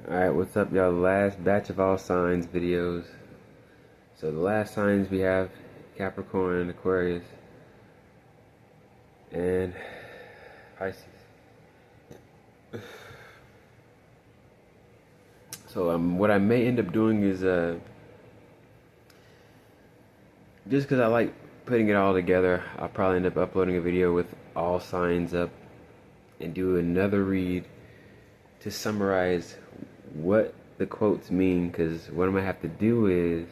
Alright, what's up, y'all? Last batch of all signs videos. So the last signs we have Capricorn, Aquarius, and Pisces. So what I may end up doing is just because I like putting it all together, I'll probably end up uploading a video with all signs up and do another read to summarize what the quotes mean, because what I'm gonna have to do is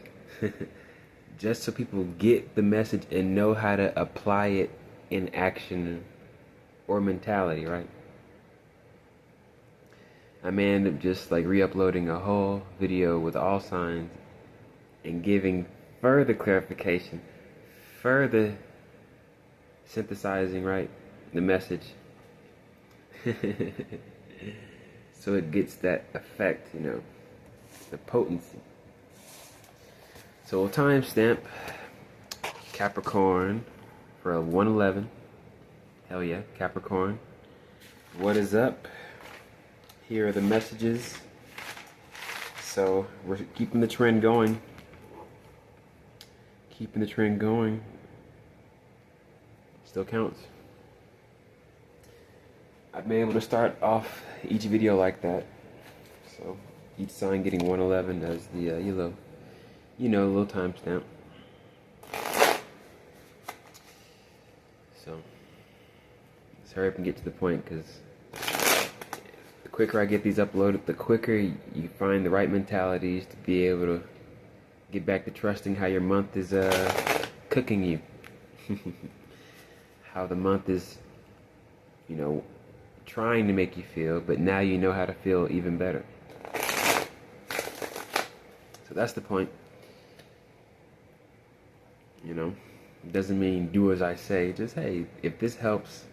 just so people get the message and know how to apply it in action or mentality, right? I may end up just like re-uploading a whole video with all signs and giving further clarification, further synthesizing, right, the message. So it gets that effect, the potency. So we'll timestamp Capricorn for a 111. Hell yeah, Capricorn. What is up? Here are the messages. So we're keeping the trend going. Keeping the trend going. Still counts. I've been able to start off each video like that. So each sign getting 111 as the little timestamp. So let's hurry up and get to the point, because the quicker I get these uploaded, the quicker you find the right mentalities to be able to get back to trusting how your month is cooking you. How the month is, trying to make you feel, but now you know how to feel even better. So that's the point. It doesn't mean do as I say. Just, hey, if this helps,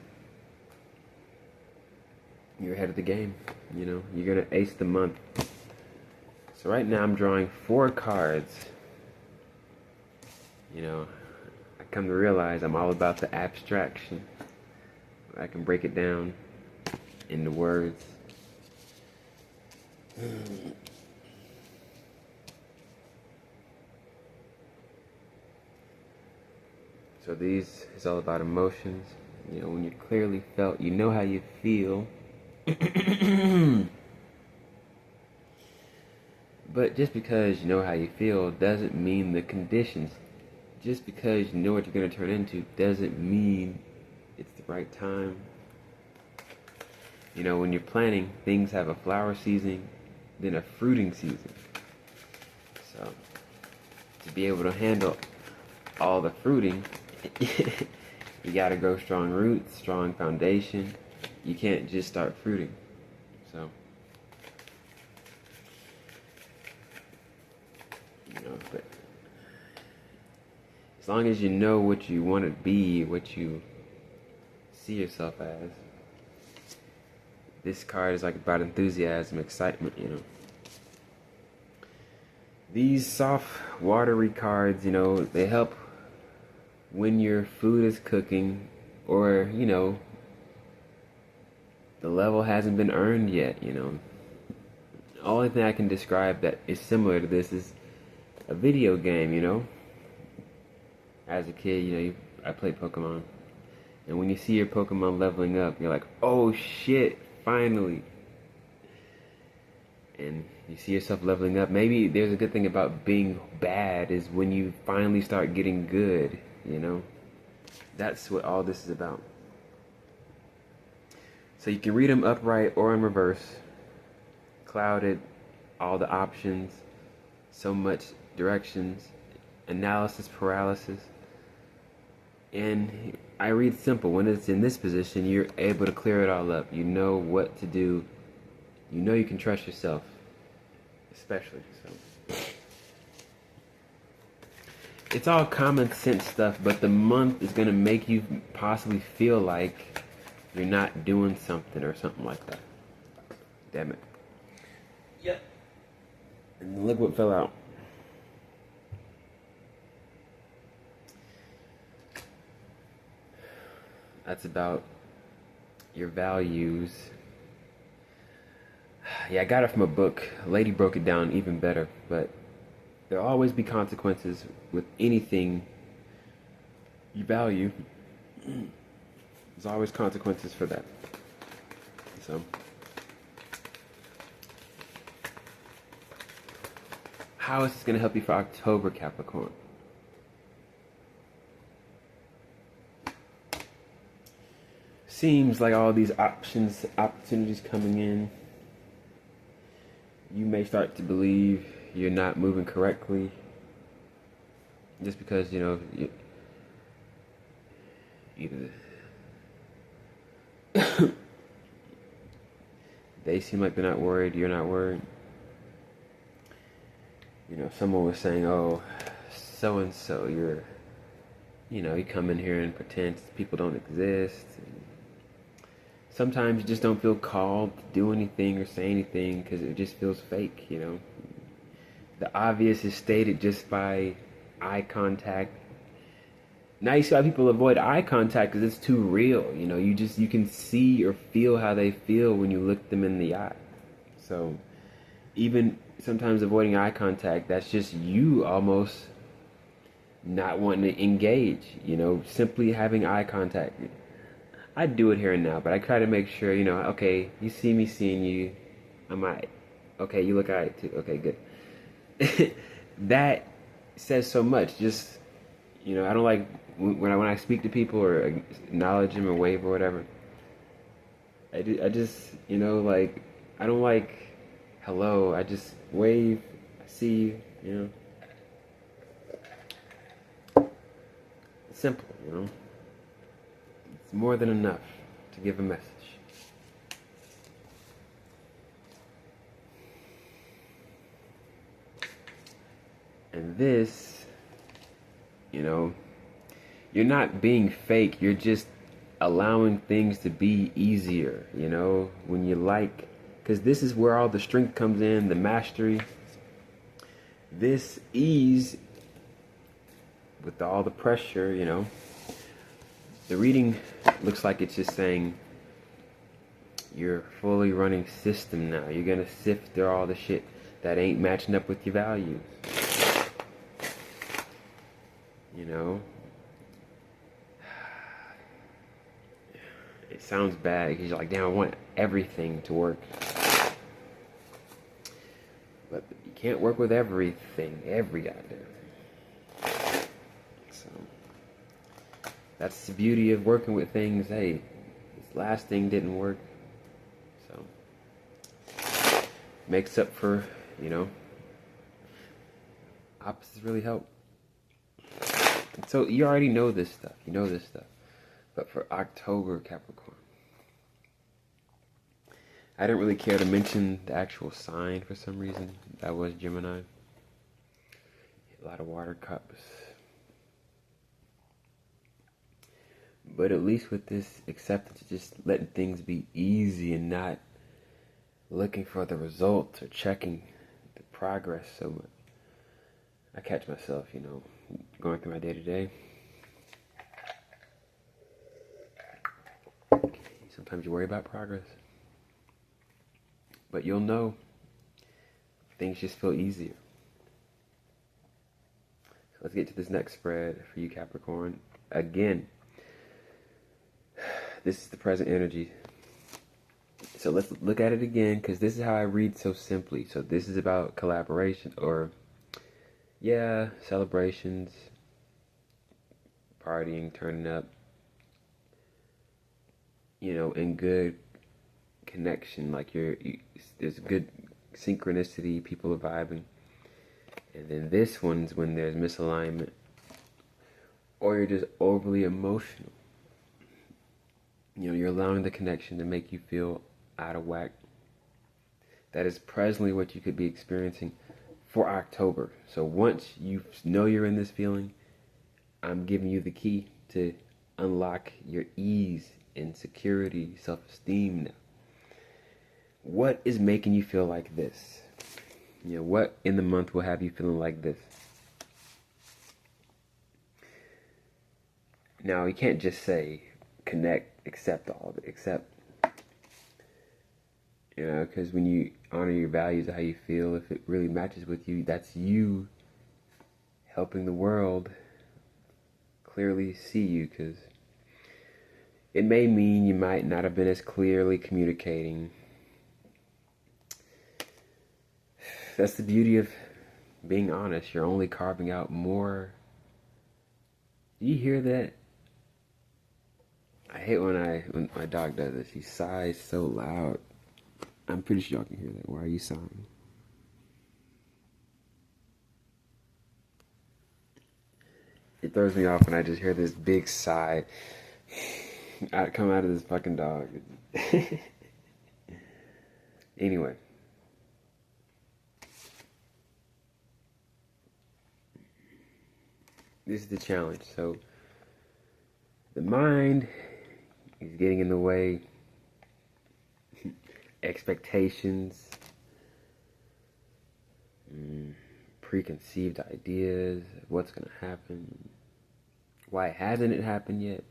you're ahead of the game. You're gonna ace the month. So right now I'm drawing 4 cards. I come to realize I'm all about the abstraction. I can break it down into words. So these is all about emotions. When you're clearly felt, you know how you feel. But just because you know how you feel doesn't mean the conditions. Just because you know what you're going to turn into doesn't mean it's the right time. When you're planting, things have a flower season, then a fruiting season. So to be able to handle all the fruiting, you gotta grow strong roots, strong foundation. You can't just start fruiting. So, but as long as you know what you want to be, what you see yourself as, this card is like about enthusiasm, excitement, These soft, watery cards, they help when your food is cooking, or the level hasn't been earned yet. The only thing I can describe that is similar to this is a video game. As a kid, I played Pokemon, and when you see your Pokemon leveling up, you're like, oh shit, finally. And you see yourself leveling up. Maybe there's a good thing about being bad is when you finally start getting good. That's what all this is about. So you can read them upright or in reverse, clouded, all the options, so much directions, analysis paralysis. And I read simple. When it's in this position, you're able to clear it all up. You know what to do. You can trust yourself, especially. So it's all common sense stuff, but the month is going to make you possibly feel like you're not doing something or something like that. Damn it. Yep. And look what fell out. That's about your values. Yeah, I got it from a book. A lady broke it down even better. But there'll always be consequences with anything you value. There's always consequences for that. So, how is this going to help you for October, Capricorn? Seems like all these opportunities coming in, you may start to believe you're not moving correctly just because, either they seem like they're not worried, you're not worried. Someone was saying, oh, so and so, you come in here and pretend people don't exist. Sometimes you just don't feel called to do anything or say anything because it just feels fake, The obvious is stated just by eye contact. Now you see how people avoid eye contact because it's too real, you can see or feel how they feel when you look them in the eye. So even sometimes avoiding eye contact, that's just you almost not wanting to engage, simply having eye contact. I do it here and now, but I try to make sure, okay, you see me seeing you, I'm alright. Okay, you look alright too. Okay, good. That says so much. Just, I don't like when I speak to people or acknowledge them or wave or whatever. I just, I don't like hello. I just wave, I see you, It's simple, It's more than enough to give a message. And this, you're not being fake, you're just allowing things to be easier, when you because this is where all the strength comes in, the mastery. This ease with all the pressure, the reading looks like it's just saying you're fully running system now. You're gonna sift through all the shit that ain't matching up with your values. It sounds bad because you're like, damn, I want everything to work. But you can't work with everything, every goddamn. So that's the beauty of working with things. Hey, this last thing didn't work. So makes up for, opposites really help. So you already know this stuff. But for October, Capricorn, I didn't really care to mention the actual sign for some reason. That was Gemini. A lot of water cups. But at least with this acceptance, just letting things be easy and not looking for the results or checking the progress so much. I catch myself, going through my day-to-day. Sometimes you worry about progress. But you'll know things just feel easier. So let's get to this next spread for you, Capricorn. Again, this is the present energy. So let's look at it again, because this is how I read so simply. So this is about collaboration or, celebrations, partying, turning up, in good connection. Like there's good synchronicity, people are vibing. And then this one's when there's misalignment, or you're just overly emotional. You're allowing the connection to make you feel out of whack. That is presently what you could be experiencing for October. So once you know you're in this feeling, I'm giving you the key to unlock your ease and security, self-esteem now. What is making you feel like this? What in the month will have you feeling like this? Now, you can't just say connect, accept all of it, accept. You know, because when you honor your values, how you feel, if it really matches with you, that's you helping the world clearly see you. Because it may mean you might not have been as clearly communicating. That's the beauty of being honest. You're only carving out more. Do you hear that? I hate when my dog does this. He sighs so loud. I'm pretty sure y'all can hear that. Why are you sighing? It throws me off when I just hear this big sigh come out of this fucking dog. Anyway. This is the challenge. So, the mind is getting in the way. Expectations. Preconceived ideas. What's going to happen. Why hasn't it happened yet?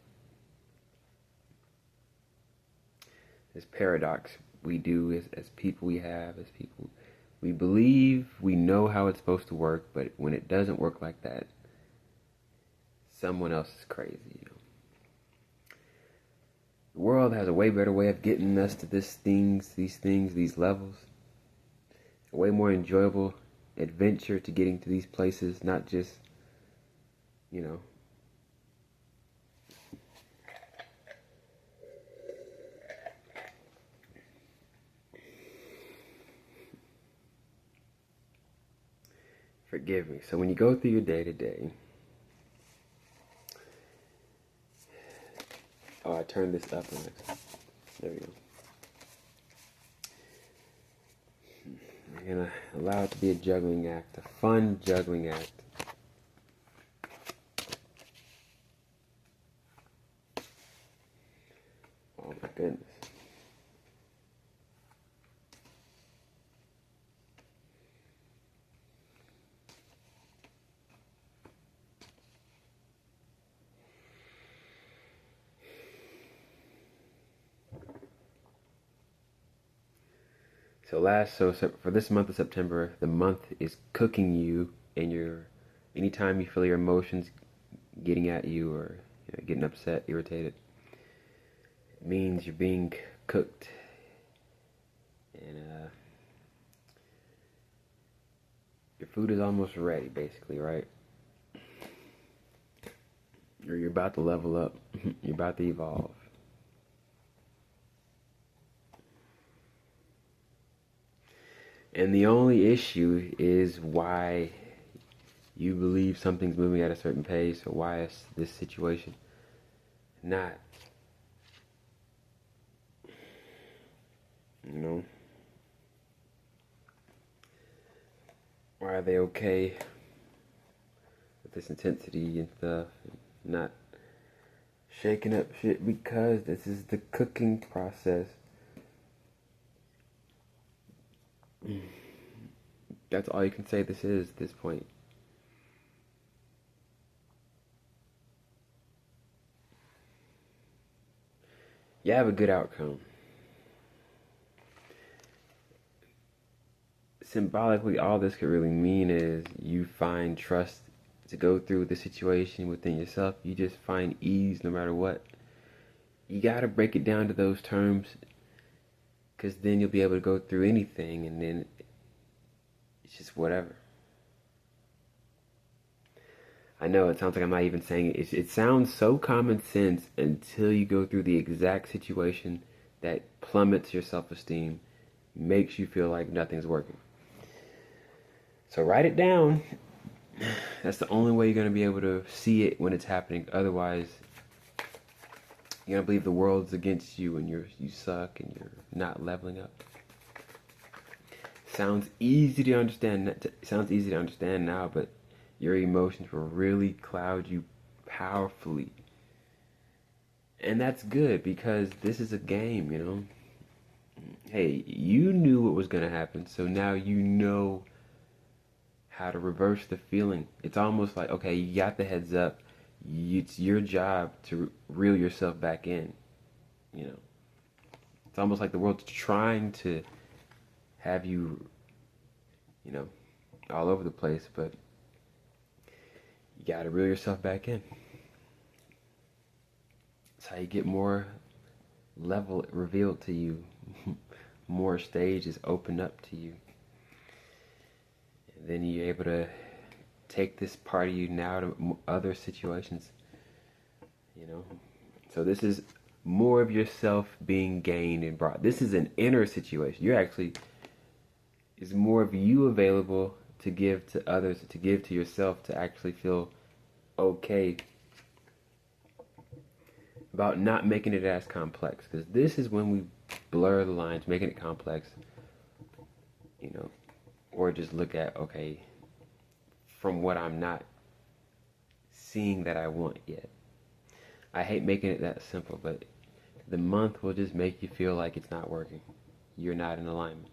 This paradox we do as people as people. We believe we know how it's supposed to work, but when it doesn't work like that, someone else is crazy, you know. The world has a way better way of getting us to these levels. A way more enjoyable adventure to getting to these places, not just, you know, forgive me. So when you go through your day to day, oh, I turned this up. There we go. You're gonna allow it to be a juggling act, a fun juggling act. Oh my goodness. So for this month of September, the month is cooking you, and anytime you feel your emotions getting at you or getting upset, irritated, it means you're being cooked, and your food is almost ready, basically, right? Or you're about to level up. You're about to evolve. And the only issue is why you believe something's moving at a certain pace, or why is this situation not. You know? Why are they okay with this intensity and stuff, and not shaking up shit? Because this is the cooking process. That's all you can say this is at this point. You have a good outcome. Symbolically, all this could really mean is you find trust to go through the situation within yourself. You just find ease no matter what. You gotta break it down to those terms, because then you'll be able to go through anything, and then it's just whatever. I know it sounds like I'm not even saying it. It sounds so common sense until you go through the exact situation that plummets your self-esteem, makes you feel like nothing's working. So write it down. That's the only way you're going to be able to see it when it's happening. Otherwise, you're going to believe the world's against you and you suck and you're not leveling up. Sounds easy to understand now, but your emotions will really cloud you powerfully. And that's good, because this is a game, you know. Hey, you knew what was going to happen, so now you know how to reverse the feeling. It's almost like, okay, you got the heads up. It's your job to reel yourself back in, you know. It's almost like the world's trying to have you, you know, all over the place, but you gotta reel yourself back in. That's how you get more level revealed to you. More stages open up to you. And then you're able to take this part of you now to other situations. You know? So this is more of yourself being gained and brought. This is an inner situation. You're actually, is more of you available to give to others, to give to yourself, to actually feel okay about not making it as complex. Because this is when we blur the lines, making it complex, you know, or just look at, okay, from what I'm not seeing that I want yet. I hate making it that simple, but the month will just make you feel like it's not working. You're not in alignment.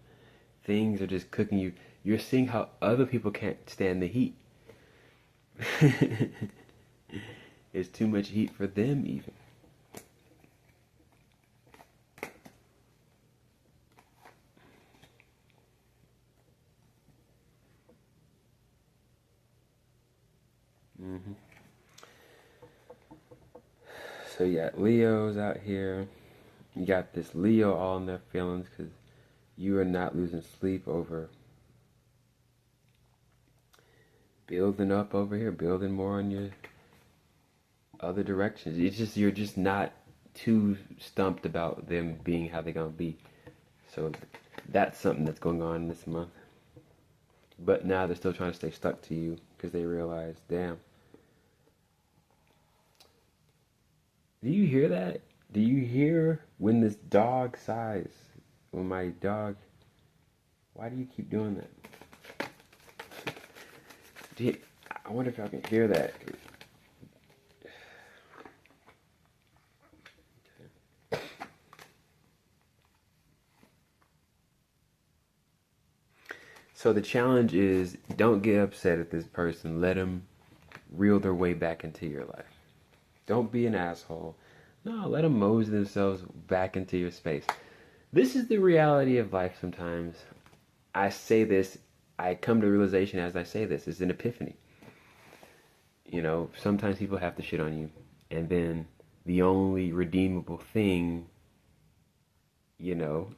Things are just cooking you. You're seeing how other people can't stand the heat. It's too much heat for them even. So you got Leos out here. You got this Leo all in their feelings because you are not losing sleep over building up over here, building more on your other directions. It's just, you're just not too stumped about them being how they're gonna be. So that's something that's going on this month. But now they're still trying to stay stuck to you because they realize, damn. Do you hear that? Do you hear when this dog sighs? When my dog... Why do you keep doing that? I wonder if y'all can hear that. So the challenge is, don't get upset at this person. Let them reel their way back into your life. Don't be an asshole. No, let them mosey themselves back into your space. This is the reality of life sometimes. I say this, I come to the realization as I say this. It's an epiphany. You know, sometimes people have to shit on you. And then the only redeemable thing, you know,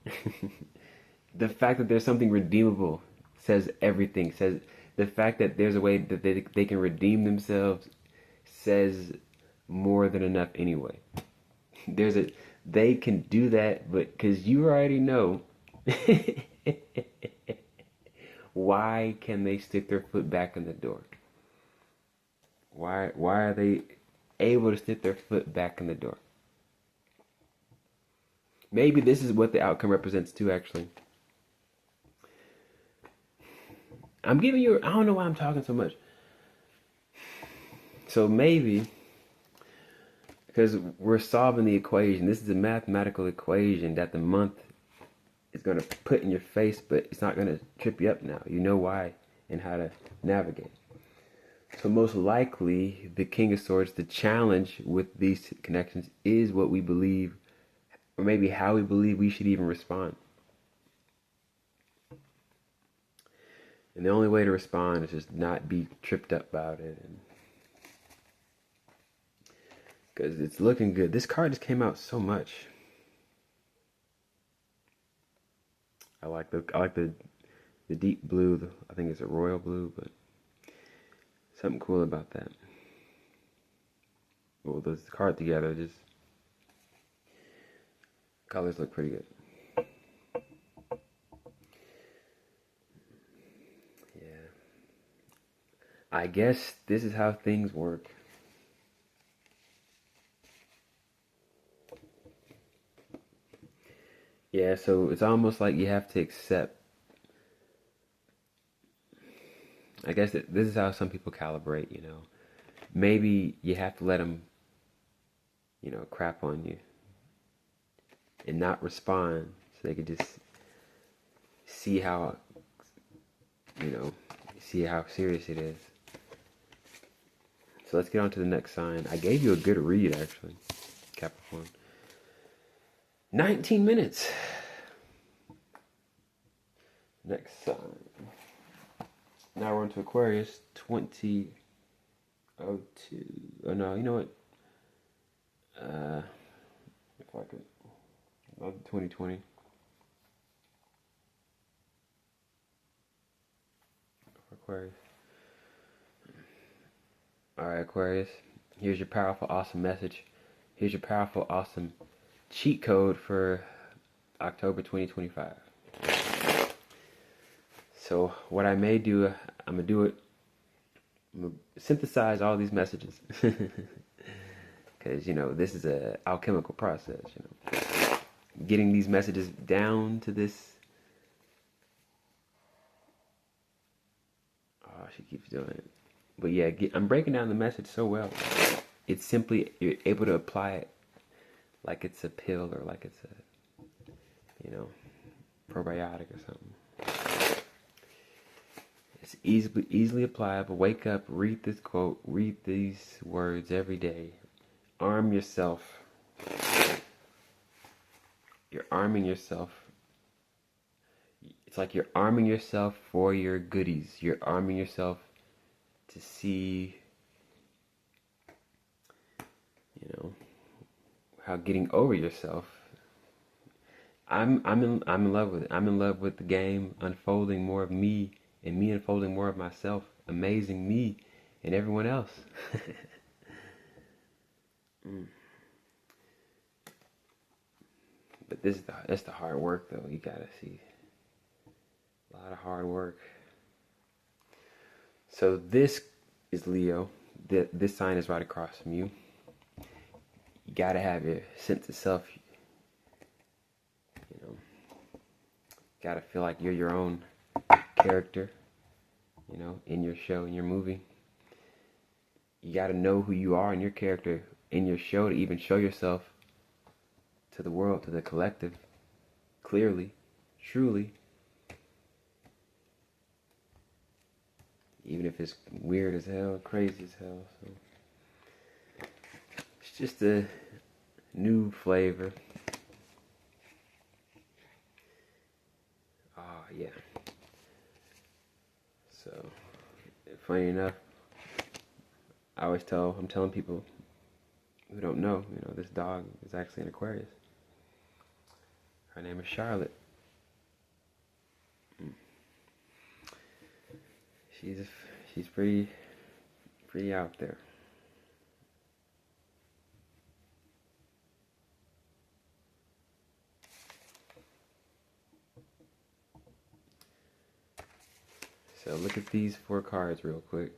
the fact that there's something redeemable says everything. Says the fact that there's a way that they can redeem themselves says more than enough anyway. They can do that, but because you already know, why can they stick their foot back in the door? Why are they able to stick their foot back in the door? Maybe this is what the outcome represents too, actually. I'm giving you, I don't know why I'm talking so much. So maybe, because we're solving the equation, this is a mathematical equation that the month is going to put in your face, but it's not going to trip you up now. You know why and how to navigate. So most likely, the King of Swords, the challenge with these connections is what we believe, or maybe how we believe we should even respond. And the only way to respond is just not be tripped up about it. Because it's looking good. This card just came out so much. I like the deep blue. I think it's a royal blue, but something cool about that. Well, this card together, just colors look pretty good. Yeah. I guess this is how things work. Yeah, so it's almost like you have to accept. I guess this is how some people calibrate, you know. Maybe you have to let them, you know, crap on you and not respond so they could just see how, you know, see how serious it is. So let's get on to the next sign. I gave you a good read, actually, Capricorn. 19 minutes. Next sign. Now we're into Aquarius 2002. Oh no, you know what? If I could. 2020. Aquarius. Alright, Aquarius. Here's your powerful, awesome message. Here's your powerful, awesome cheat code for October 2025. So what I may do, I'm gonna do it. I'm gonna synthesize all these messages, because this is a alchemical process. Getting these messages down to this. Oh, she keeps doing it. But yeah, I'm breaking down the message so well. It's simply, you're able to apply it like it's a pill or like it's a, probiotic or something. It's easily applicable. Wake up, read this quote, read these words every day. Arm yourself. You're arming yourself. It's like you're arming yourself for your goodies. You're arming yourself to see, how getting over yourself. I'm in love with it. I'm in love with the game unfolding more of me and me unfolding more of myself, amazing me and everyone else. But that's the hard work though. You gotta see a lot of hard work. So this is Leo. This sign is right across from you. You gotta have your sense of self. Gotta feel like you're your own character, in your show, in your movie. You gotta know who you are in your character, in your show, to even show yourself to the world, to the collective, clearly, truly. Even if it's weird as hell, crazy as hell. So it's just a new flavor. Yeah. So, funny enough, I'm telling people who don't know, this dog is actually an Aquarius. Her name is Charlotte. She's pretty out there. So look at these 4 cards real quick.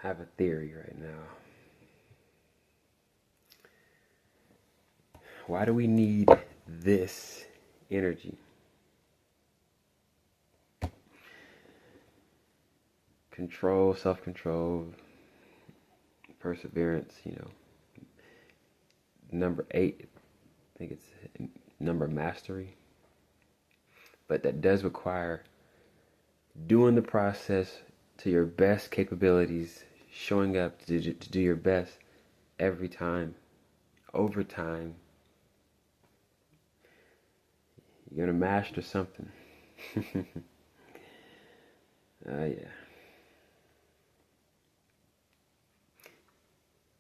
I have a theory right now. Why do we need this energy? Control, self-control, perseverance, Number 8, I think it's number mastery. But that does require doing the process to your best capabilities, showing up to do your best every time, over time. You're gonna master something. Yeah.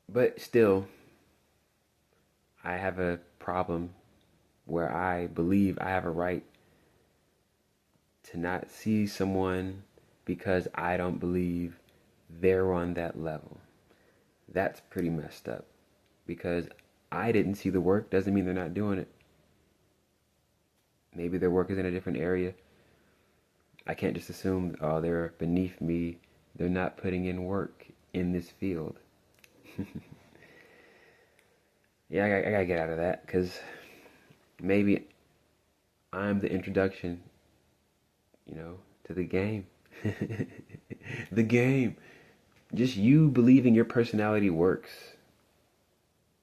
But still, I have a problem where I believe I have a right to not see someone because I don't believe they're on that level. That's pretty messed up. Because I didn't see the work doesn't mean they're not doing it. Maybe their work is in a different area. I can't just assume, oh, they're beneath me. They're not putting in work in this field. Yeah, I gotta get out of that, because maybe I'm the introduction, to the game. The game. Just you believing your personality works.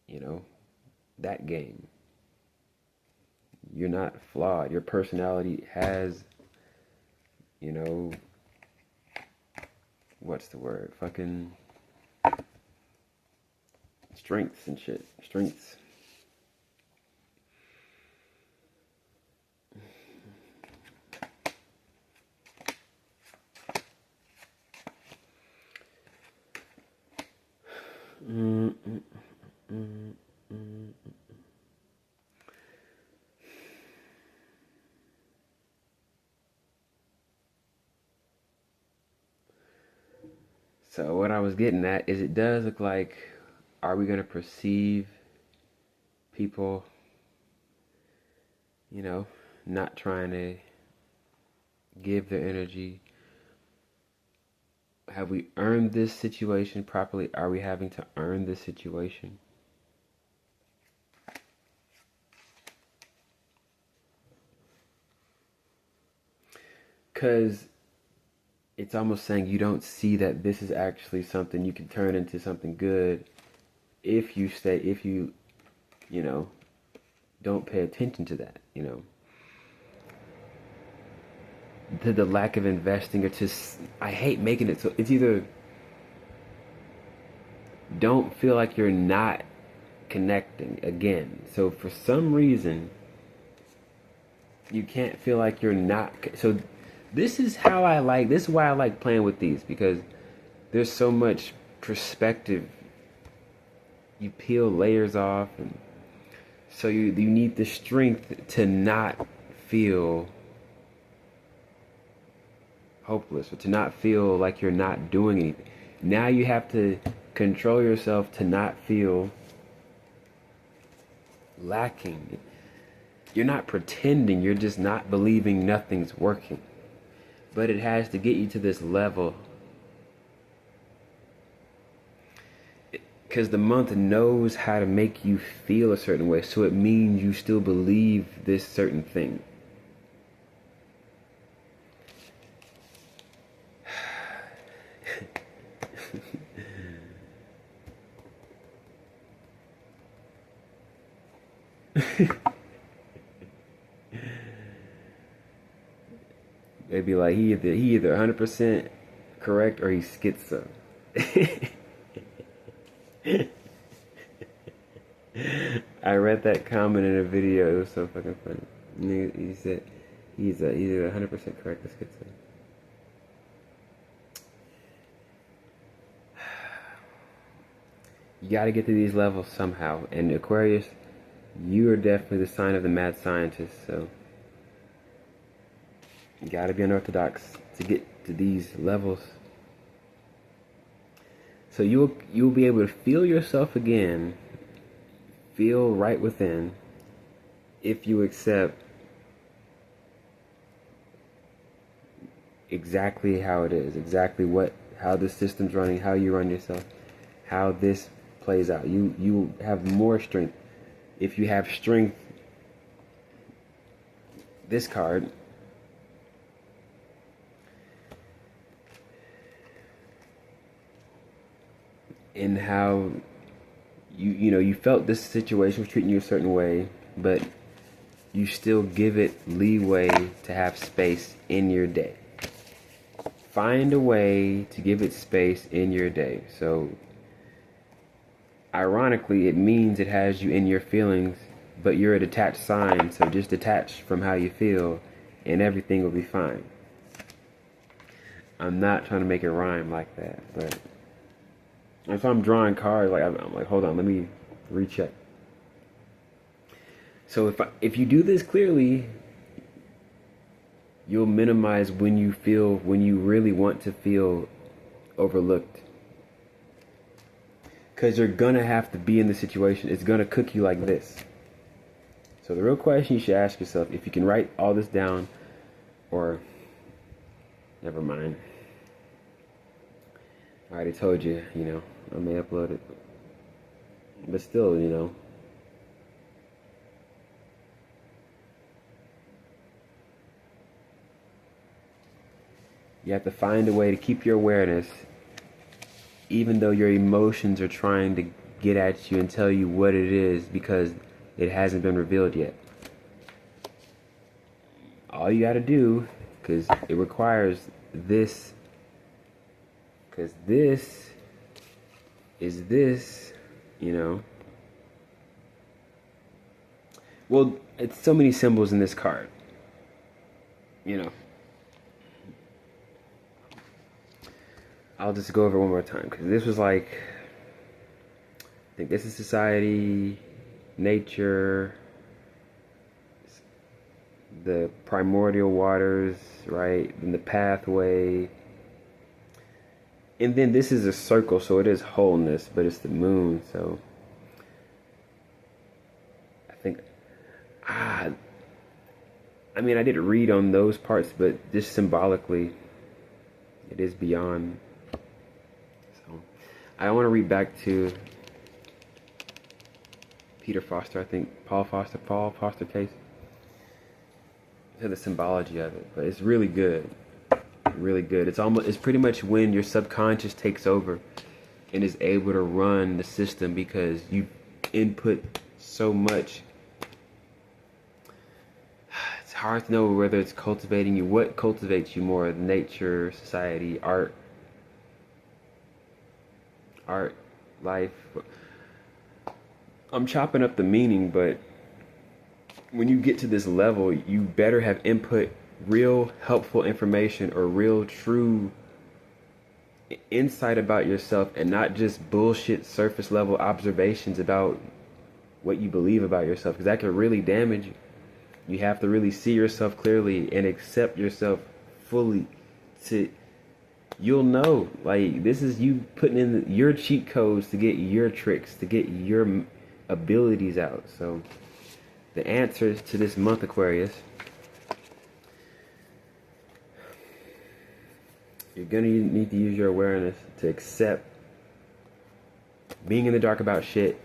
you know, that game. You're not flawed. Your personality has, you know, what's the word? Fucking strengths and shit. Strengths. So what I was getting at is it does look like, are we going to perceive people, you know, not trying to give their energy? Have we earned this situation properly? Are we having to earn this situation? Because it's almost saying you don't see that this is actually something you can turn into something good if you you know, don't pay attention to that, you know. The lack of investing, or just, I hate making it so it's either don't feel like you're not connecting again. So for some reason, you can't feel like you're not. So this is why I like playing with these, because there's so much perspective. You peel layers off, and so you need the strength to not feel hopeless, or to not feel like you're not doing anything. Now you have to control yourself to not feel lacking. You're not pretending, you're just not believing nothing's working. But it has to get you to this level, because the month knows how to make you feel a certain way, so it means you still believe this certain thing. They'd be like, he either 100% correct or he's schizo. I read that comment in a video. It was so fucking funny. He said he's either 100% correct or schizo. You got to get to these levels somehow. And Aquarius, you are definitely the sign of the mad scientist. So you got to be unorthodox to get to these levels. So you'll be able to feel yourself again, feel right within, if you accept exactly how it is, exactly how the system's running, how you run yourself, how this plays out. You have more strength. If you have strength, this card, in how you felt this situation was treating you a certain way, but you still give it leeway to have space in your day. Find a way to give it space in your day. So ironically, it means it has you in your feelings, but you're a detached sign, so just detach from how you feel and everything will be fine. I'm not trying to make it rhyme like that, but if I'm drawing cards, like I'm like, hold on, let me recheck. So if you do this clearly, you'll minimize when you really want to feel overlooked. Because you're gonna have to be in the situation. It's gonna cook you like this. So the real question you should ask yourself, if you can write all this down, or never mind. I already told you, I may upload it. But still, you have to find a way to keep your awareness, even though your emotions are trying to get at you and tell you what it is because it hasn't been revealed yet. All you gotta do, because it requires this, because this is this, you know. Well, it's so many symbols in this card, you know. I'll just go over it one more time, because this was like, I think this is society, nature, the primordial waters, right? And the pathway. And then this is a circle, so it is wholeness, but it's the moon, so I think, I mean, I didn't read on those parts, but just symbolically, it is beyond. So I want to read back to Peter Foster, I think, Paul Foster case, to the symbology of it, but it's really good. Really good. It's pretty much when your subconscious takes over and is able to run the system because you input so much. It's hard to know whether it's cultivating you. What cultivates you more? Nature, society, art, life. I'm chopping up the meaning, but when you get to this level, you better have input real helpful information or real true insight about yourself and not just bullshit surface level observations about what you believe about yourself, because that can really damage you. You have to really see yourself clearly and accept yourself fully. You'll know, like, this is you putting in your cheat codes to get your tricks, to get your abilities out. So the answers to this month, Aquarius: you're going to need to use your awareness to accept being in the dark about shit,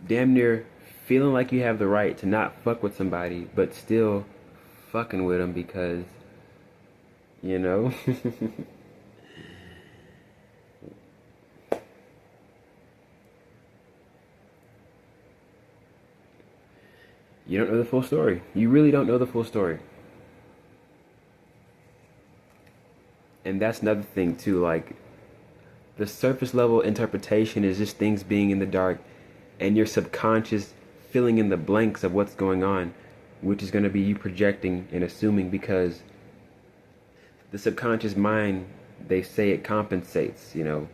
damn near feeling like you have the right to not fuck with somebody, but still fucking with them because, you know. You don't know the full story. You really don't know the full story. And that's another thing too, like, the surface level interpretation is just things being in the dark and your subconscious filling in the blanks of what's going on, which is going to be you projecting and assuming, because the subconscious mind, they say it compensates, you know.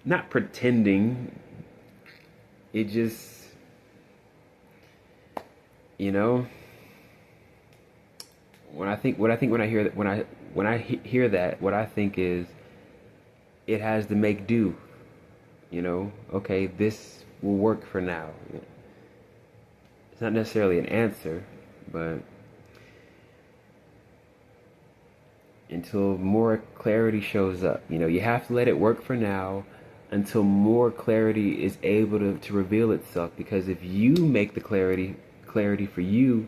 Not pretending, it just, you know, when I hear that, what I think is it has to make do. You know, okay, this will work for now. It's not necessarily an answer, but until more clarity shows up, you know, you have to let it work for now until more clarity is able to reveal itself. Because if you make the clarity for you,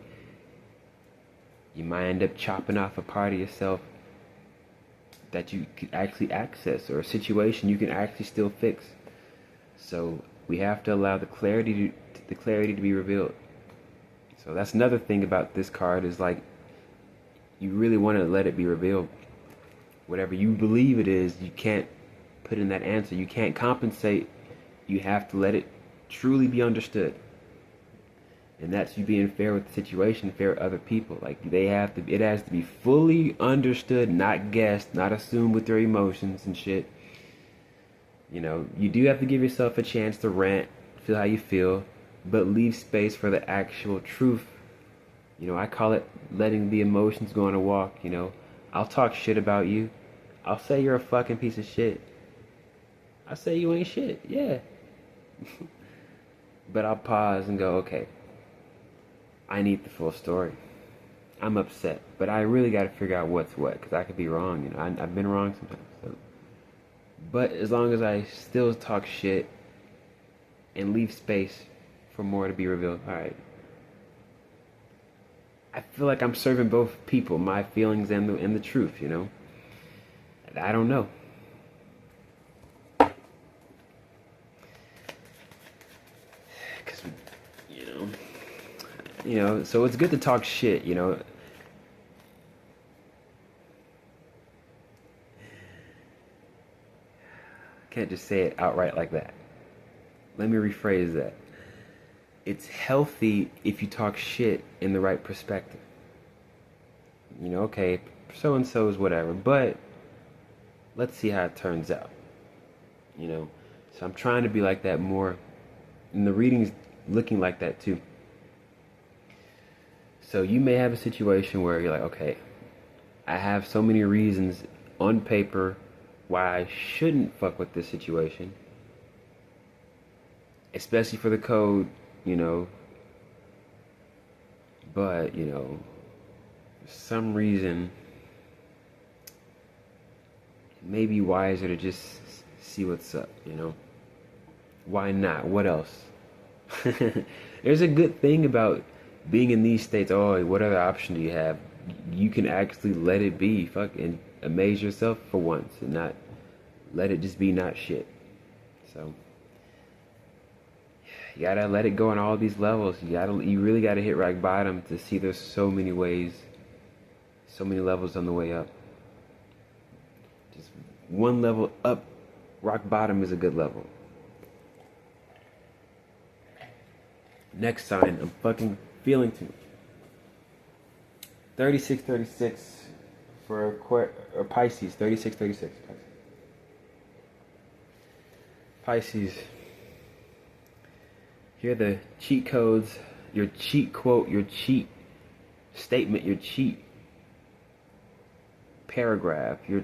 you might end up chopping off a part of yourself that you could actually access, or a situation you can actually still fix. So we have to allow the clarity to be revealed. So that's another thing about this card, is like, you really want to let it be revealed. Whatever you believe it is, you can't put in that answer. You can't compensate. You have to let it truly be understood. And that's you being fair with the situation, fair with other people. Like, it has to be fully understood, not guessed, not assumed with their emotions and shit. You know, you do have to give yourself a chance to rant, feel how you feel, but leave space for the actual truth. You know, I call it letting the emotions go on a walk, you know. I'll talk shit about you. I'll say you're a fucking piece of shit. I'll say you ain't shit, yeah. But I'll pause and go, okay, I need the full story. I'm upset, but I really got to figure out what's what, because I could be wrong, you know. I've been wrong sometimes. So. But as long as I still talk shit and leave space for more to be revealed, alright. I feel like I'm serving both people, my feelings and the truth, you know. I don't know. You know, so it's good to talk shit, you know. Can't just say it outright like that. Let me rephrase that. It's healthy if you talk shit in the right perspective. You know, okay, so and so is whatever, but let's see how it turns out. You know, so I'm trying to be like that more, and the reading's looking like that too. So you may have a situation where you're like, okay, I have so many reasons on paper why I shouldn't fuck with this situation, especially for the code, you know. But, you know, for some reason, it may be wiser to just see what's up, you know. Why not? What else? There's a good thing about being in these states. Oh, what other option do you have? You can actually let it be. Fuck, and amaze yourself for once, and not let it just be not shit. So you gotta let it go on all these levels. You really gotta hit rock bottom to see there's so many ways, so many levels on the way up. Just one level up, rock bottom is a good level. Next sign, I'm fucking feeling too. 3636 for Pisces. 3636. Pisces. Here are the cheat codes, your cheat quote, your cheat statement, your cheat paragraph, your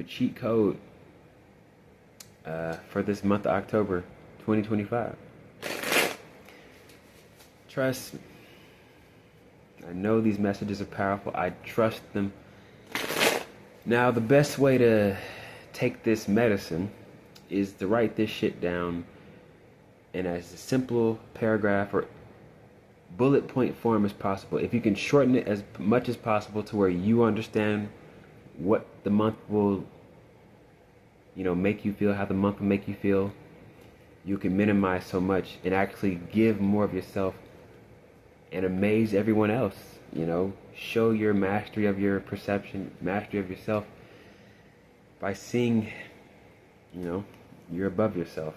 cheat code for this month of October 2025. Trust me. I know these messages are powerful. I trust them. Now, the best way to take this medicine is to write this shit down in as a simple paragraph or bullet point form as possible. If you can shorten it as much as possible to where you understand what the month will, you know, make you feel, how the month will make you feel, you can minimize so much and actually give more of yourself and amaze everyone else. You know, show your mastery of your perception, mastery of yourself by seeing, you know, you're above yourself.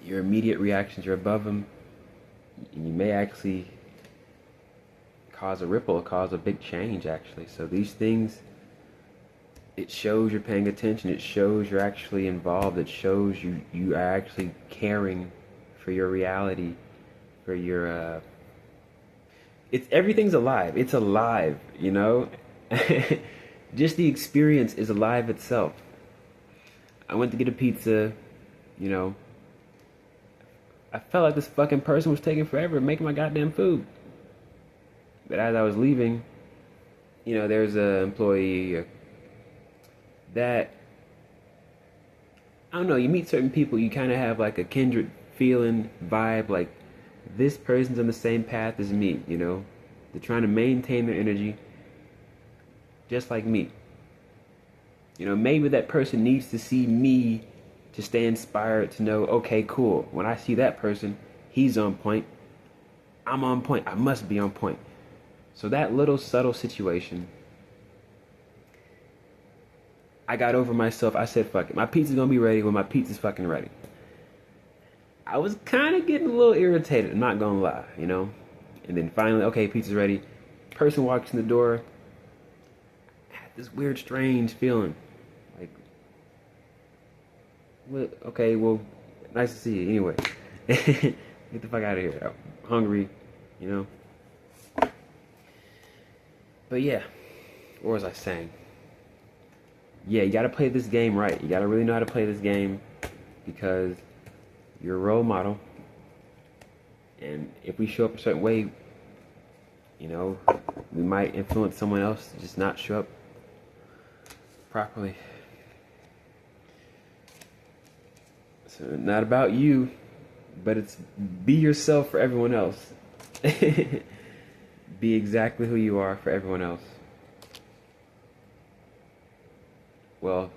Your immediate reactions, you're above them. And you may actually cause a ripple, cause a big change, actually. So these things, it shows you're paying attention. It shows you're actually involved. It shows you are actually caring for your reality, for your everything's alive. It's alive, you know. Just the experience is alive itself. I went to get a pizza, you know. I felt like this fucking person was taking forever making my goddamn food. But as I was leaving, you know, there's an employee that, I don't know, you meet certain people, you kind of have like a kindred feeling, vibe, like this person's on the same path as me, you know. They're trying to maintain their energy just like me. You know, maybe that person needs to see me to stay inspired, to know, okay, cool. When I see that person, he's on point. I'm on point. I must be on point. So that little subtle situation, I got over myself. I said, fuck it. My pizza's gonna be ready when my pizza's fucking ready. I was kind of getting a little irritated, I'm not gonna lie, you know. And then finally, okay, pizza's ready. Person walks in the door. I had this weird, strange feeling. Like, well, okay, well, nice to see you anyway. Get the fuck out of here. I'm hungry, you know. But yeah, what was I saying? Yeah, you gotta play this game right. You gotta really know how to play this game, because you're a role model. And if we show up a certain way, you know, we might influence someone else to just not show up properly. So not about you, but it's be yourself for everyone else. Be exactly who you are for everyone else. Well,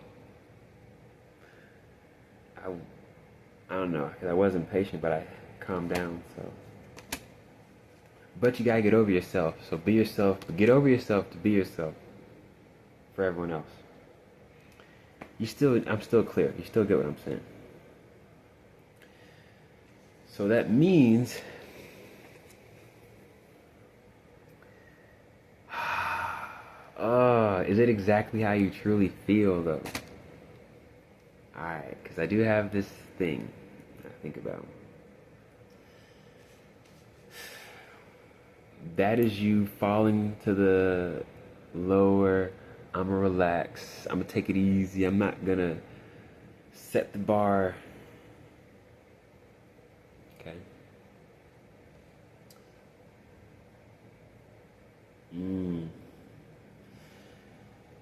I don't know, because I wasn't patient, but I calm down. So, but you gotta get over yourself. So be yourself. But get over yourself to be yourself for everyone else. I'm still clear. You still get what I'm saying. So that means is it exactly how you truly feel though? Alright, because I do have this thing I think about. That is you falling to the lower, I'm gonna relax, I'm gonna take it easy, I'm not gonna set the bar. Okay.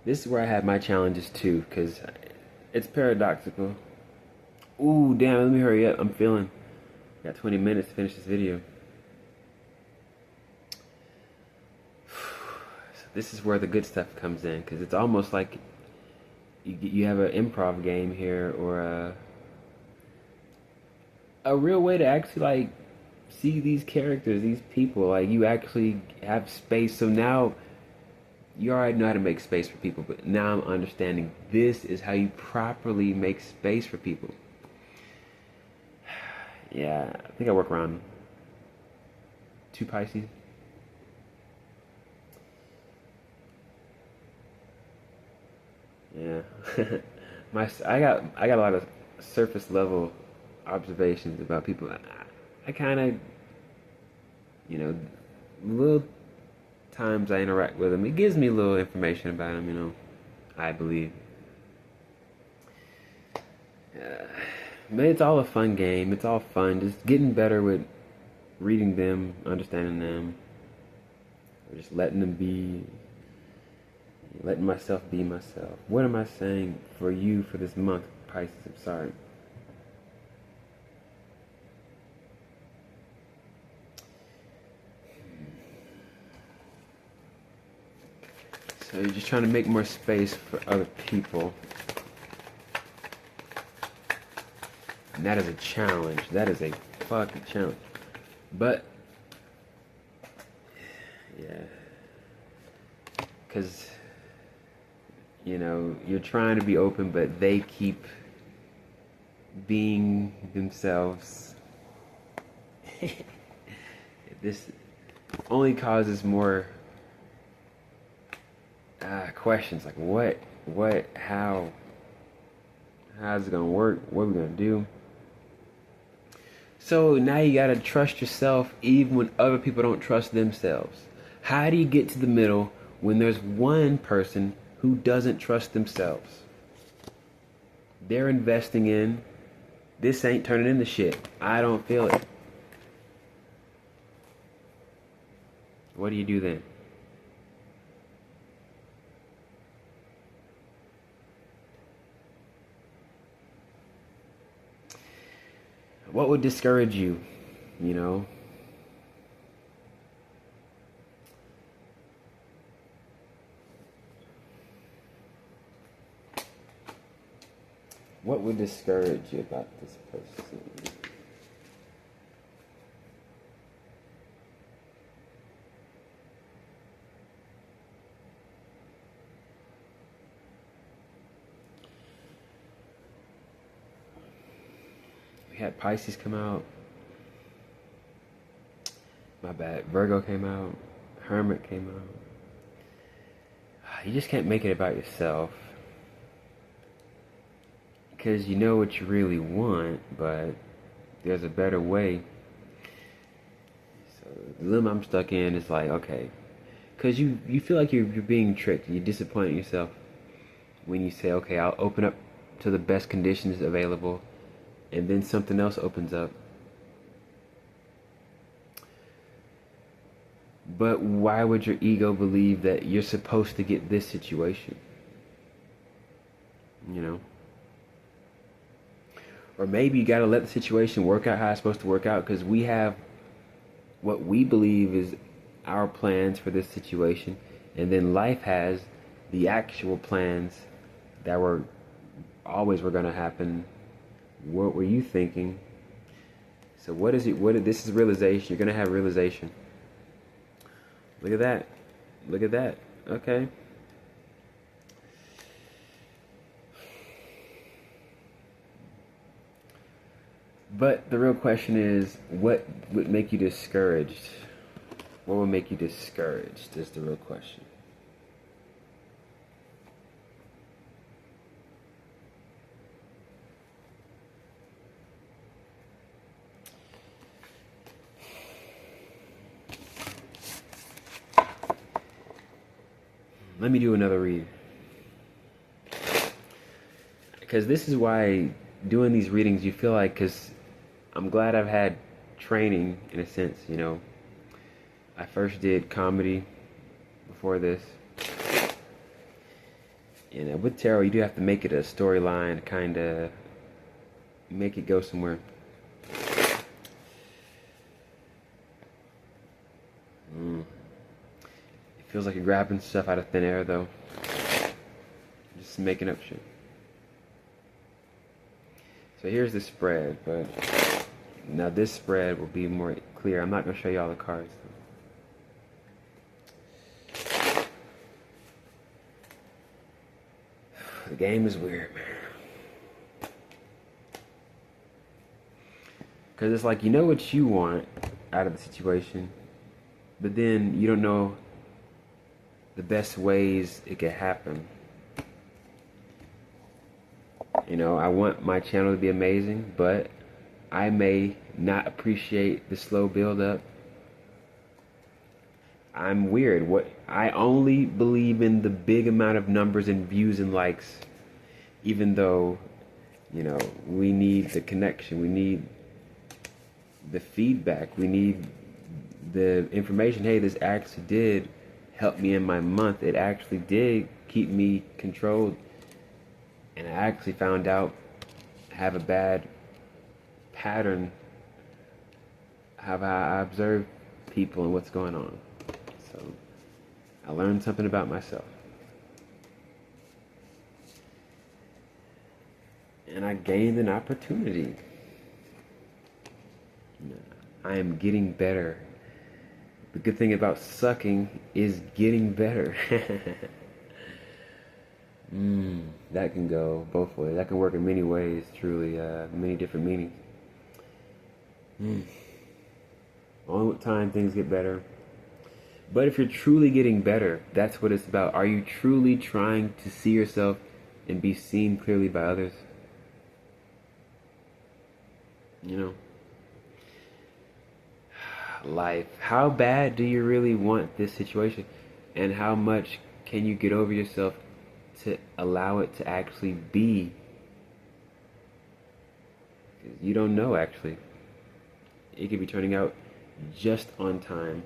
This is where I have my challenges too, because it's paradoxical. Ooh, damn, let me hurry up. I'm feeling. Got 20 minutes to finish this video. So this is where the good stuff comes in, because it's almost like you have an improv game here, or a real way to actually like see these characters, these people. Like you actually have space. So now you already know how to make space for people, but now I'm understanding this is how you properly make space for people. Yeah, I think I work around 2 Pisces. Yeah. I got a lot of surface level observations about people. I kind of, little times I interact with them, it gives me a little information about them, I believe. But it's all a fun game. It's all fun. Just getting better with reading them, understanding them, or just letting them be, letting myself be myself. What am I saying for you for this month, Pisces? I'm sorry. So you're just trying to make more space for other people. And that is a challenge. That is a fucking challenge. But, yeah. Because, you're trying to be open, but they keep being themselves. This only causes more questions. Like, what, how's it gonna work? What are we gonna do? So now you gotta trust yourself even when other people don't trust themselves. How do you get to the middle when there's one person who doesn't trust themselves? They're investing in, this ain't turning into shit. I don't feel it. What do you do then? What would discourage you, What would discourage you about this person? We had Pisces come out. My bad. Virgo came out. Hermit came out. You just can't make it about yourself. Because you know what you really want, but there's a better way. So the limb I'm stuck in is like, okay. Because you feel like you're being tricked. You disappoint yourself when you say, okay, I'll open up to the best conditions available, and then something else opens up. But why would your ego believe that you're supposed to get this situation? Or maybe you gotta let the situation work out how it's supposed to work out, because we have what we believe is our plans for this situation, and then life has the actual plans that were gonna happen. What were you thinking? So what is it? This is realization. You're gonna have realization. Look at that. Look at that. Okay. But the real question is, what would make you discouraged? What would make you discouraged is the real question. Let me do another read. Because this is why doing these readings, you feel like, because I'm glad I've had training in a sense, you know. I first did comedy before this. And with tarot, you do have to make it a storyline, kind of make it go somewhere. It feels like you're grabbing stuff out of thin air, though. Just making up shit. So here's the spread, but now this spread will be more clear. I'm not going to show you all the cards, though. The game is weird, man. Because it's like, you know what you want out of the situation, but then you don't know the best ways it could happen. You know, I want my channel to be amazing, but I may not appreciate the slow build up. I'm weird. I only believe in the big amount of numbers and views and likes, even though, you know, we need the connection, we need the feedback, we need the information. Hey, this actually did help me in my month. It actually did keep me controlled. And I actually found out I have a bad pattern how I observe people and what's going on. So I learned something about myself. And I gained an opportunity. I am getting better. The good thing about sucking is getting better. That can go both ways. That can work in many ways, truly, many different meanings. Only with time things get better. But if you're truly getting better, that's what it's about. Are you truly trying to see yourself and be seen clearly by others? You know? Life. How bad do you really want this situation? And how much can you get over yourself to allow it to actually be? You don't know, actually. It could be turning out just on time.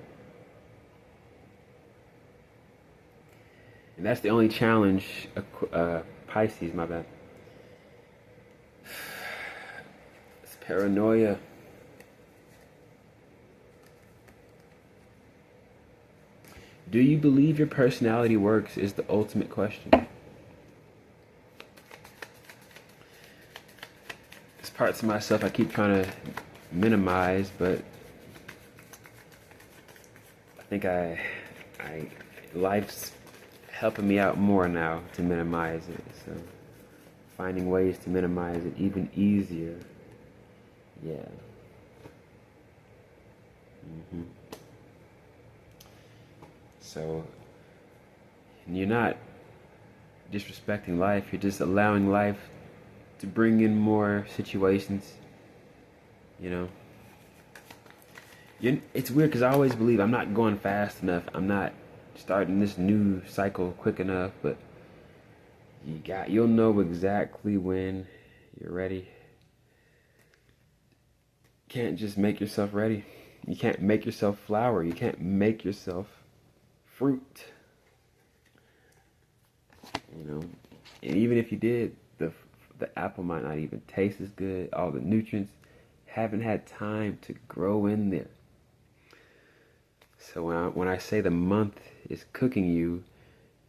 And that's the only challenge, Pisces, my bad. It's paranoia. Do you believe your personality works is the ultimate question. There's parts of myself I keep trying to minimize, but I think life's helping me out more now to minimize it. So finding ways to minimize it even easier. Yeah. So you're not disrespecting life, you're just allowing life to bring in more situations, you know. It's weird because I always believe I'm not going fast enough, I'm not starting this new cycle quick enough, but you'll know exactly when you're ready. You can't just make yourself ready. You can't make yourself flower. You can't make yourself fruit. You know, and even if you did, the apple might not even taste as good. All the nutrients haven't had time to grow in there. So when I say the month is cooking you,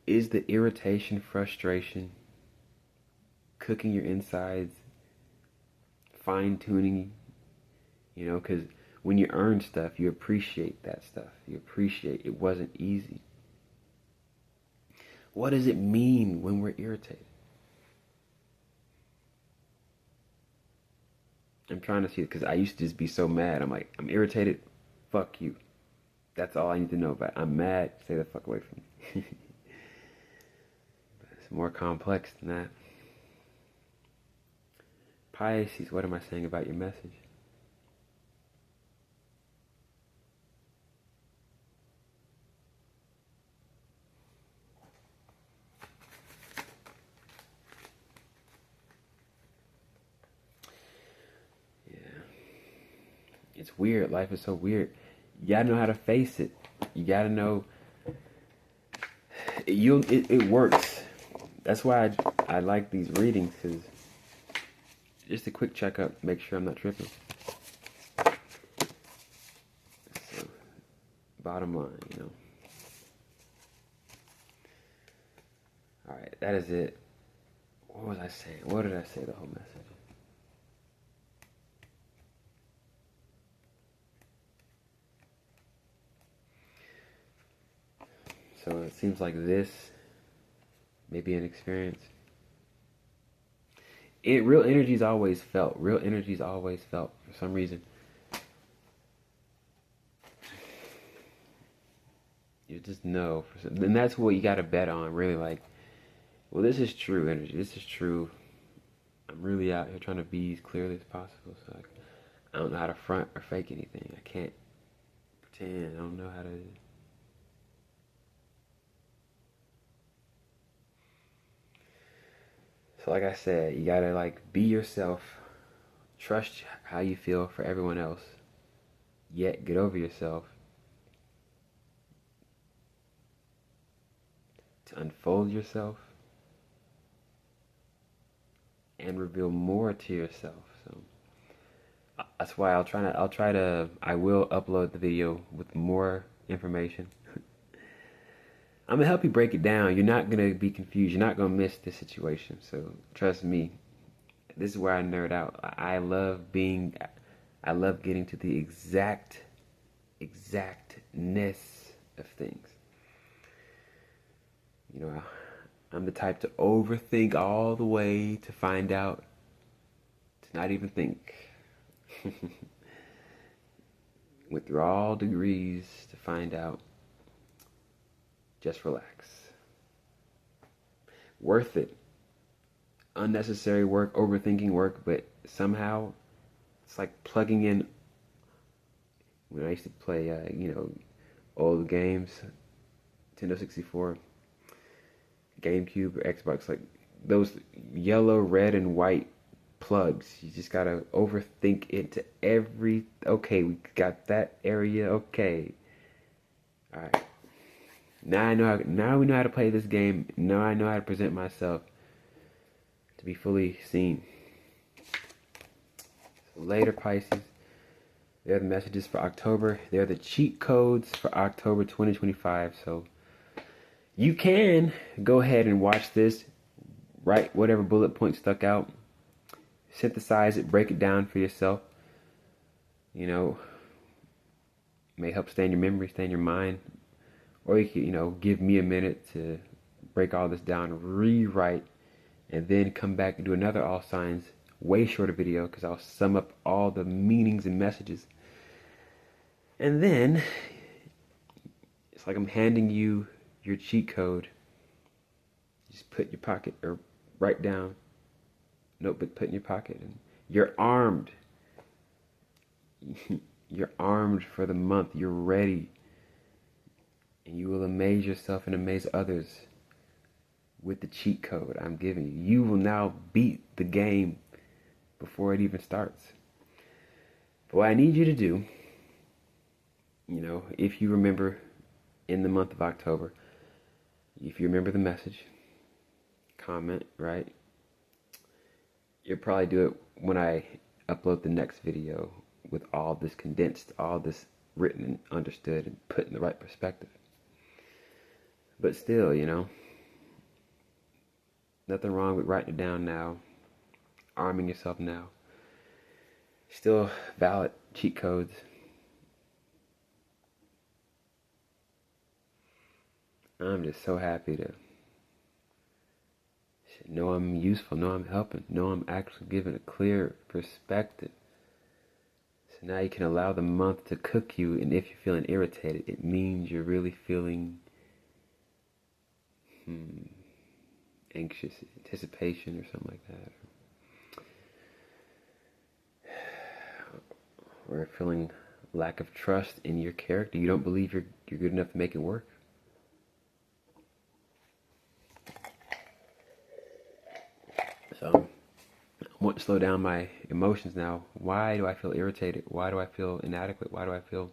is the irritation, frustration, cooking your insides, fine-tuning You know, because when you earn stuff, you appreciate that stuff. You appreciate it wasn't easy. What does it mean when we're irritated? I'm trying to see it because I used to just be so mad. I'm like, I'm irritated. Fuck you. That's all I need to know about. I'm mad. Stay the fuck away from me. It's more complex than that. Pisces, what am I saying about your message? Yeah. It's weird. Life is so weird. You gotta know how to face it. You gotta know it works. That's why I like these readings, because just a quick checkup, make sure I'm not tripping. So, bottom line, you know. Alright, that is it. What was I saying? What did I say the whole message? So it seems like this may be an experience. Real energy is always felt. Real energy is always felt for some reason. You just know. And that's what you got to bet on, really. Like, well, this is true energy. This is true. I'm really out here trying to be as clearly as possible. So I don't know how to front or fake anything. I can't pretend. I don't know how to. So like I said, you gotta like be yourself, trust how you feel for everyone else, yet get over yourself, to unfold yourself and reveal more to yourself. So that's why I will upload the video with more information. I'm gonna help you break it down. You're not gonna be confused. You're not gonna miss this situation. So trust me. This is where I nerd out. I love getting to the exactness of things. You know, I'm the type to overthink all the way to find out, to not even think. Withdraw degrees to find out. Just relax. Worth it. Unnecessary work, overthinking work, but somehow it's like plugging in. When I used to play, old games, Nintendo 64, GameCube, or Xbox, like those yellow, red, and white plugs. You just gotta overthink it to every. Okay, we got that area. Okay, all right. Now we know how to play this game. Now I know how to present myself to be fully seen. So later, Pisces. They're the messages for October. They're the cheat codes for October 2025. So you can go ahead and watch this. Write whatever bullet point stuck out. Synthesize it. Break it down for yourself. You know, may help stay in your memory, stay in your mind. Or you can, give me a minute to break all this down, rewrite, and then come back and do another all signs, way shorter video, because I'll sum up all the meanings and messages. And then, it's like I'm handing you your cheat code. Just put in your pocket, or write down, notebook, put in your pocket, and you're armed. You're armed for the month. You're ready. And you will amaze yourself and amaze others with the cheat code I'm giving you. You will now beat the game before it even starts. But what I need you to do, if you remember in the month of October, if you remember the message, comment, right? You'll probably do it when I upload the next video with all this condensed, all this written and understood and put in the right perspective. But still, nothing wrong with writing it down now, arming yourself now. Still valid cheat codes. I'm just so happy to know I'm useful, know I'm helping, know I'm actually giving a clear perspective. So now you can allow the month to cook you, and if you're feeling irritated, it means you're really feeling anxious, anticipation, or something like that. Or feeling lack of trust in your character. You don't believe you're good enough to make it work. So I want to slow down my emotions now. Why do I feel irritated? Why do I feel inadequate? Why do I feel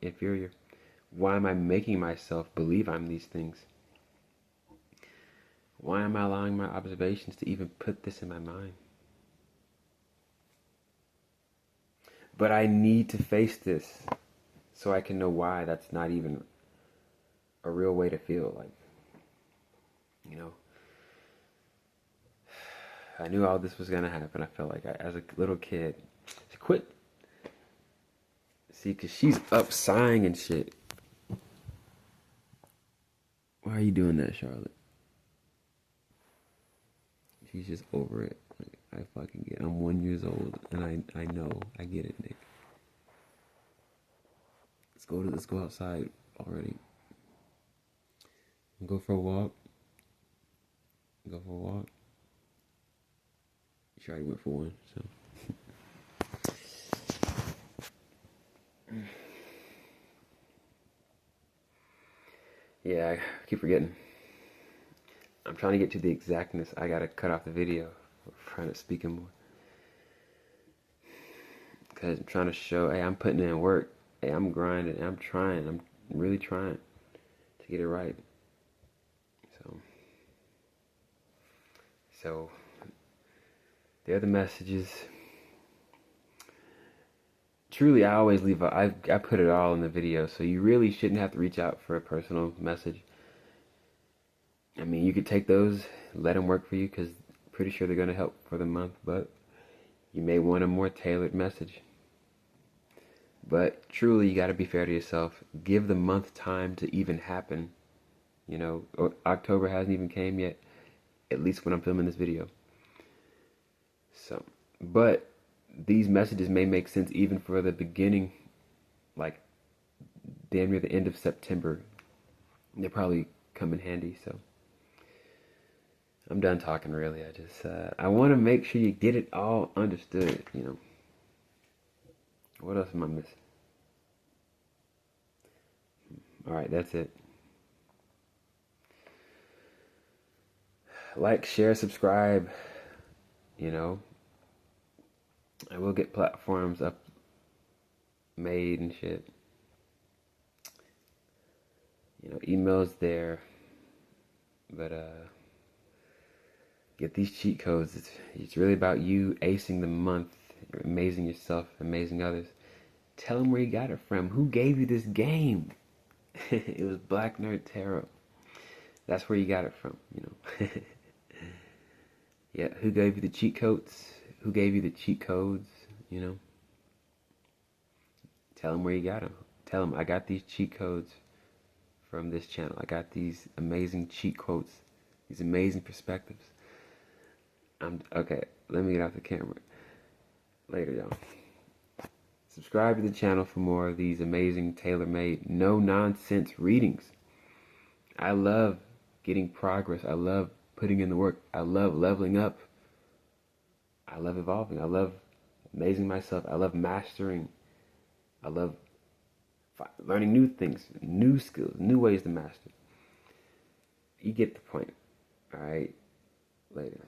inferior? Why am I making myself believe I'm these things? Why am I allowing my observations to even put this in my mind? But I need to face this so I can know why that's not even a real way to feel. Like, you know, I knew all this was going to happen. I felt like as a little kid. Quit. See, because she's up sighing and shit. Why are you doing that, Charlotte? She's just over it. Like, I fucking get it. I'm 1 year old, and I know. I get it, Nick. Let's go outside already. Go for a walk. Go for a walk. She already went for one, so. Yeah, I keep forgetting. I'm trying to get to the exactness. I gotta cut off the video. I'm trying to speak more. Because I'm trying to show, hey, I'm putting in work. Hey, I'm grinding. I'm trying. I'm really trying to get it right. So the other messages, truly, I always leave. I put it all in the video, so you really shouldn't have to reach out for a personal message. I mean, you could take those, let them work for you, because I'm pretty sure they're going to help for the month, but you may want a more tailored message. But truly, you got to be fair to yourself. Give the month time to even happen. You know, October hasn't even came yet, at least when I'm filming this video. So, but these messages may make sense even for the beginning, like damn near the end of September. They probably come in handy. So I'm done talking, really. I just I want to make sure you get it all understood. You know, what else am I missing? All right, that's it. Like, share, subscribe. You know, I will get platforms up made and shit. You know, emails there. But get these cheat codes. It's really about you acing the month, amazing yourself, amazing others. Tell them where you got it from. Who gave you this game? It was Black Nerd Tarot. That's where you got it from, you know. Yeah, who gave you the cheat codes? Who gave you the cheat codes, you know? Tell them where you got them. Tell them, I got these cheat codes from this channel. I got these amazing cheat quotes, these amazing perspectives. Okay, let me get off the camera. Later, y'all. Subscribe to the channel for more of these amazing, tailor-made, no-nonsense readings. I love getting progress. I love putting in the work. I love leveling up. I love evolving. I love amazing myself. I love mastering. I love learning new things, new skills, new ways to master. You get the point. All right? Later.